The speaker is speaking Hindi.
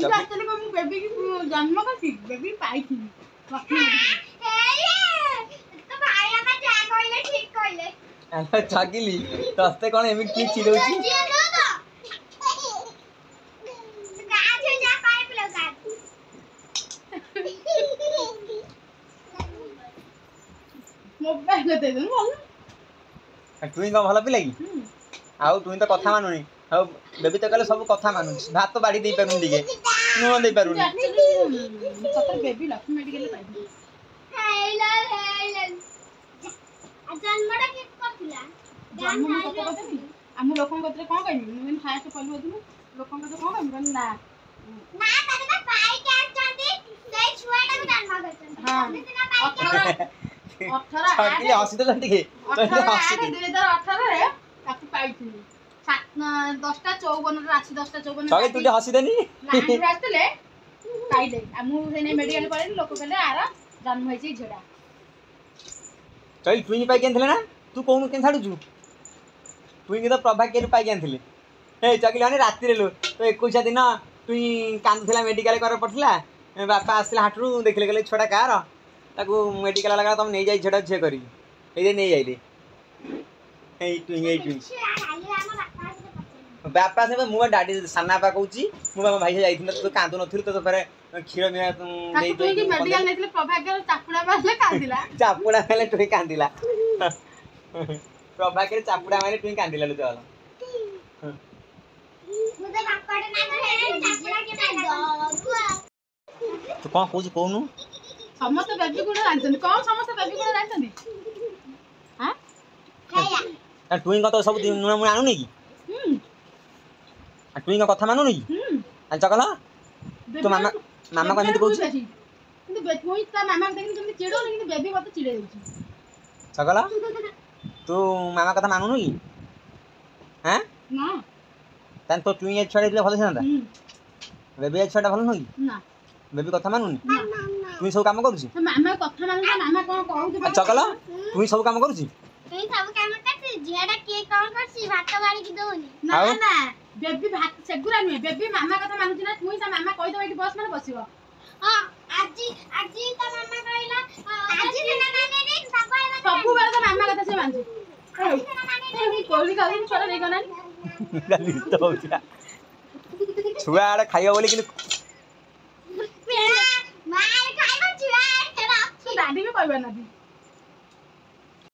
चली को बेबी की जन्म करती बेबी पाई थी तो भाई हम क्या कहले ठीक कहले अरे छागिली तस्ते कोन एमी की चिड़ौची गाछ जा पाइप लगा मोबाइल दे दे तुई का भल पिला कि आउ तुई तो कथा मानुनी आउ बेबी तो कहले सब कथा मानु भात तो बाड़ी दे पारुनी दिगे नुन दे पारुनी सतर बेबी लक्ष्मी मेडिकल पाई हेलो जन्मटा के करथिला जन्म कत कत हम लोकन कतरे कोन कहनी मैं फास्ट पल्लू होतिनु लोकन कत कोन कहनी ना ना तने तो पाई के आछंती से छुआटा भी जन्म करछन हां 18 छागिली हसी तो ठीक है 2018 रे ताकू पाइथिली 10टा 54 रे आछि 10टा 54 छागिली तू हसी देनी लाइन रास्तले पाइले हमु सेने मेडिकल पड़े लोक कहले आरा जन्म होइछि झेडा चल तुई पाई केनथले ना तू कोन केन छाडू छु तुई के तो प्रभाकर पाई केनथले ए छागिली आने राती रे लो तो 21 दिन तुई कांदथला मेडिकल कर पठला बापा आसला हाटरू देखले गेले छोटा कार ताकू मेडिकल लगा तुम नहीं जाई छेड़ा छे करी ए नहीं जाइले ए बापा से मुआ डाडी साना पा कहूची मु बाबा भाई से जाइथिन तो कांदो नथिल तो फेरे खीर मिया देई तो कि मेडिकल नेतले प्रभाकर चापुडा मारले कांदिला चापुडा मारले टुई कांदिला प्रभाकर चापुडा मारले टुई कांदिला लो चल मुझे बापाडे ना करे चापुडा के दो तो कोन कहूची कोनु समस्त बेबी गुण जानछन कोन समस्त बेबी गुण जानछन हां खाया टुई का तो सब दिन नुना मुना आनु की टुई का कथा मानु नहीं आ चकला तो मामा मामा को एमिति कहूची কিন্তু বেবি তা মামা দেখি তুমি চিড়ো না কিন্তু বেবি মত চিড়ে দেউছি चकला तू मामा कथा मानु नहीं हैं ना तन तो टुई छड़े दिले भलो छना बेबी छड़ा भलो नहीं ना बेबी कथा मानु नहीं तुई सब काम करूची मामा कथा मानु मामा कोन कहू चकला तुई सब काम करूची तुई सब काम करती जियाडा के कोन करसी भात बाड़ी की दोनी ना ना बेबी भात सेगुरा नहीं बेबी मामा कथा मानुची ना तुई ता मामा कहि दो एठी बस माने बसिबो हां आजी ता मामा कहला आजी ना माने रे सब बेला तो मामा कथा से मानजी आजी ना माने रे कोली खाली छोरा नहीं गनानी गाली तो होचा छुआ आड़े खाइयो बोली कि मार खाइबो छुआ केना दादी में कहबा ना दी